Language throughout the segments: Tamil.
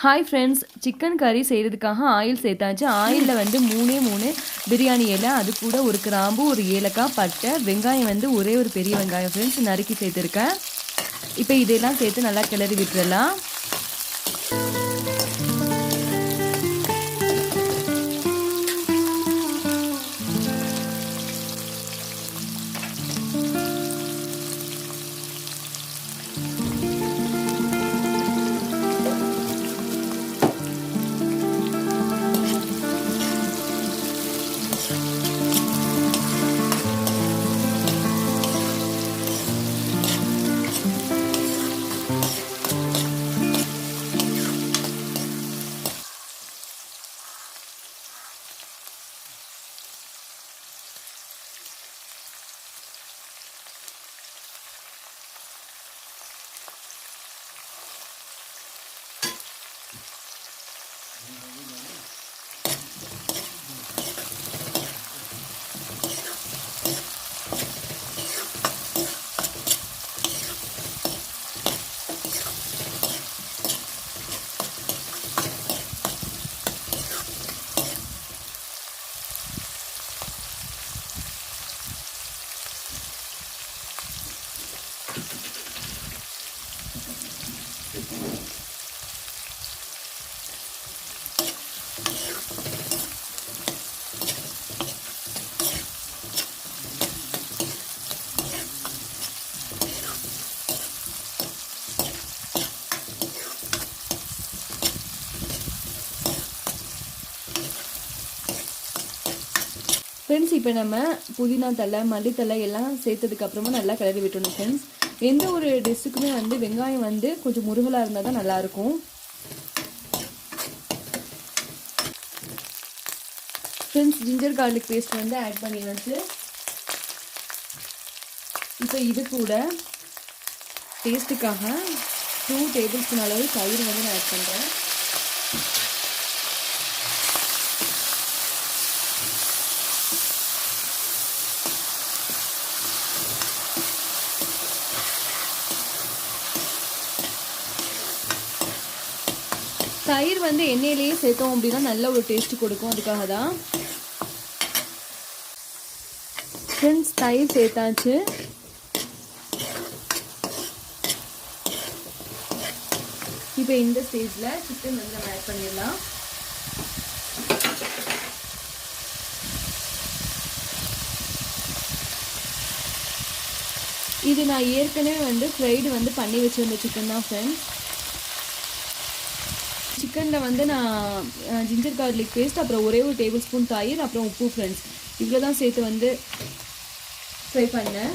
ஹாய் ஃப்ரெண்ட்ஸ், சிக்கன் கறி செய்கிறதுக்காக ஆயில் சேர்த்தாச்சு. ஆயிலில் வந்து 3 பிரியாணி இலை, அது கூட ஒரு கிராம்பு, ஒரு ஏலக்காய், பட்டை, வெங்காயம் வந்து ஒரே ஒரு பெரிய வெங்காயம் ஃப்ரெண்ட்ஸ் நறுக்கி சேர்த்துருக்கேன். இப்போ இதெல்லாம் சேர்த்து நல்லா கிளறி விட்டுறலாம். ஃப்ரெண்ட்ஸ், இப்போ நம்ம புதினா தழை, மல்லித்தழை எல்லாம் சேர்த்ததுக்கப்புறமா நல்லா கிளறி விட்டணும் ஃப்ரெண்ட்ஸ். எந்த ஒரு டிஷ்ஷுக்குமே வந்து வெங்காயம் வந்து கொஞ்சம் முருகலாக இருந்தால் தான் நல்லாயிருக்கும். ஃப்ரெண்ட்ஸ், ஜிஞ்சர் கார்லிக் பேஸ்ட் வந்து ஆட் பண்ணியாச்சு. இப்போ இது கூட டேஸ்ட்டுக்காக 2 டேபிள் ஸ்பூன் அளவு தயிர் வந்து நான் ஆட் பண்ணுறேன். தயிர் வந்து எண்ணெயிலேயே சேர்த்தோம் அப்படின்னா நல்ல ஒரு டேஸ்ட் கொடுக்கும். அதுக்காக தான் ஃப்ரெண்ட்ஸ் தயிர் சேர்த்தாச்சு. இப்போ இந்த ஸ்டேஜில் சிக்கன் வந்து நம்ம ஆட் பண்ணிடலாம். இது நான் ஏற்கனவே வந்து ஃப்ரைடு வந்து பண்ணி வச்சிருந்த சிக்கன் தான் ஃப்ரெண்ட்ஸ். சிக்கனில் வந்து நான் ஜிஞ்சர் கார்லிக் பேஸ்ட், அப்புறம் ஒரே ஒரு டேபிள் ஸ்பூன் தயிர், அப்புறம் உப்பு ஃப்ரெண்ட்ஸ் இவ்வளோ தான் சேர்த்து வந்து ஃப்ரை பண்ணேன்.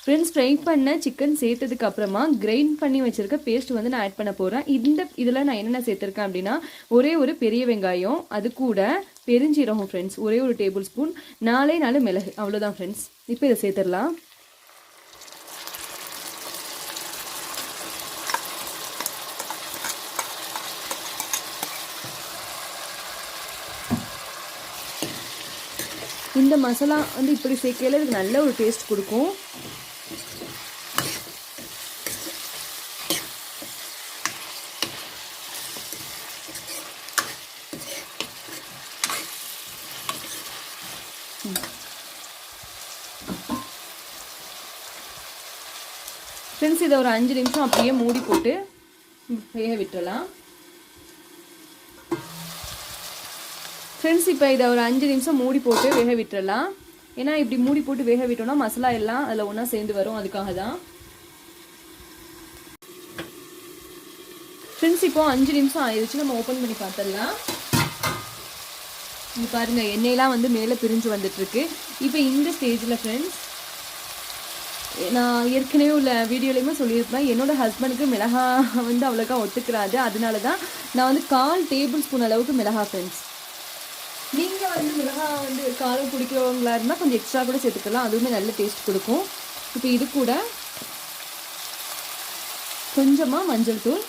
ஃப்ரெண்ட்ஸ், ஃப்ரை பண்ண சிக்கன் சேர்த்ததுக்கு அப்புறமா கிரைண்ட் பண்ணி வச்சிருக்க பேஸ்ட் வந்து நான் ஆட் பண்ண போகிறேன். இதில் நான் என்னென்ன சேர்த்துருக்கேன் அப்படின்னா, ஒரே ஒரு பெரிய வெங்காயம், அது கூட பெருஞ்சீரகம் ஃப்ரெண்ட்ஸ் ஒரே ஒரு டேபிள் ஸ்பூன், 4 மிளகு, அவ்வளோதான் ஃப்ரெண்ட்ஸ். இப்போ இதை சேர்த்துடலாம். இந்த மசாலா வந்து இப்படி சேர்க்கையில் இதுக்கு நல்ல ஒரு டேஸ்ட் கொடுக்கும். ஃப்ரெண்ட்ஸ், இதை ஒரு 5 நிமிஷம் அப்படியே மூடி போட்டு வேக விட்டுறலாம். ஃப்ரெண்ட்ஸ், இப்போ இதை ஒரு 5 நிமிஷம் மூடி போட்டு வேக விட்டுறலாம். ஏன்னா இப்படி மூடி போட்டு வேக விட்டோம்னா மசாலா எல்லாம் அதில் ஒன்றா சேர்ந்து வரும். அதுக்காக தான் ஃப்ரெண்ட்ஸ். இப்போ 5 நிமிஷம் ஆயிடுச்சு. நம்ம ஓப்பன் பண்ணி பார்த்துடலாம். இங்கே பாருங்கள், எண்ணெயெல்லாம் வந்து மேலே பிரிஞ்சு வந்துட்டுருக்கு. இப்போ இந்த ஸ்டேஜில் ஃப்ரெண்ட்ஸ், நான் ஏற்கனவே உள்ள வீடியோலையுமே சொல்லியிருப்பேன், என்னோட ஹஸ்பண்டுக்கு மிளகா வந்து அவ்வளோக்கா ஒத்துக்கிறாது. அதனால தான் நான் வந்து 1/4 டேபிள் ஸ்பூன் அளவுக்கு மிளகா ஃப்ரெண்ட்ஸ். நீங்கள் வந்து மிளகா வந்து காரம் பிடிக்கிறவங்களா இருந்தால் கொஞ்சம் எக்ஸ்ட்ரா கூட சேர்த்துக்கலாம், அதுவுமே நல்ல டேஸ்ட் கொடுக்கும். இப்போ இது கூட கொஞ்சமாக மஞ்சள் தூள்,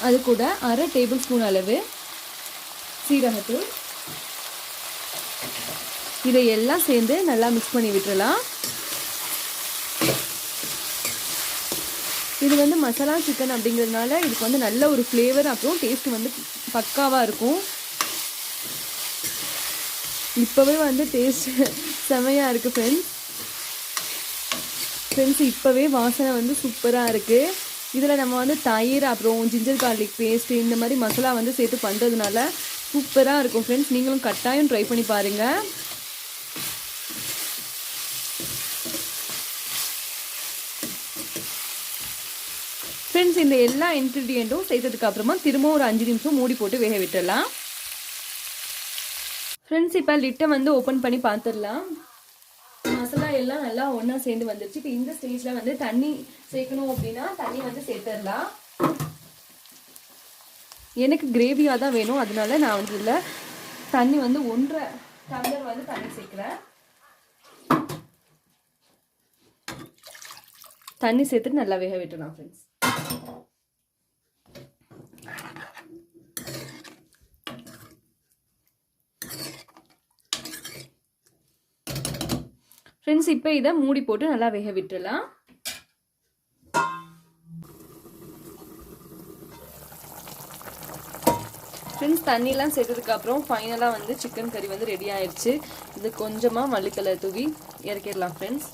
அது கூட 1/2 டேபிள் ஸ்பூன் அளவு சீரகத்தூள், இதை எல்லாம் சேர்ந்து நல்லா மிக்ஸ் பண்ணி விட்டுறலாம். இது வந்து மசாலா சிக்கன் அப்படிங்கிறதுனால இதுக்கு வந்து நல்ல ஒரு ஃப்ளேவர், அப்புறம் டேஸ்ட் வந்து பக்காவாக இருக்கும். இப்போவே வந்து டேஸ்ட் செமையாக இருக்குது ஃப்ரெண்ட்ஸ். இப்போவே வாசனை வந்து சூப்பராக இருக்குது. இதில் நம்ம வந்து தயிர், அப்புறம் ஜிஞ்சர் கார்லிக் பேஸ்ட்டு, இந்த மாதிரி மசாலா வந்து சேர்த்து பண்ணுறதுனால சூப்பராக இருக்கும் ஃப்ரெண்ட்ஸ். நீங்களும் கட்டாயம் ட்ரை பண்ணி பாருங்கள். ஃப்ரெண்ட்ஸ், இந்த எல்லா இன்க்ரீடியண்ட்டும் சேர்த்ததுக்கு அப்புறமா திரும்ப ஒரு 5 நிமிஷம் மூடி போட்டு வேக விட்டுடலாம். ஃப்ரெண்ட்ஸ், இப்போ லிட்டை வந்து ஓப்பன் பண்ணி பார்த்துடலாம். மசாலா எல்லாம் நல்லா ஒன்றா சேர்ந்து வந்துருச்சு. இப்போ இந்த ஸ்டேஜில் வந்து தண்ணி சேர்க்கணும் அப்படின்னா தண்ணி வந்து சேர்த்துடலாம். எனக்கு கிரேவியாக தான் வேணும், அதனால நான் வந்து இதில் தண்ணி வந்து 1.5 டம்ளர் வந்து தண்ணி சேர்க்குறேன். தண்ணி சேர்த்துட்டு நல்லா வேக விட்டுடலாம் ஃப்ரெண்ட்ஸ். ஃப்ரெண்ட்ஸ், இப்போ இதை மூடி போட்டு நல்லா வேக விட்டுடலாம். ஃப்ரெண்ட்ஸ், தண்ணியெலாம் சேர்த்ததுக்கு அப்புறம் ஃபைனலாக வந்து சிக்கன் கறி வந்து ரெடி ஆயிடுச்சு. இது கொஞ்சமாக மல்லித்தலை தூவி இறக்கிடலாம் ஃப்ரெண்ட்ஸ்.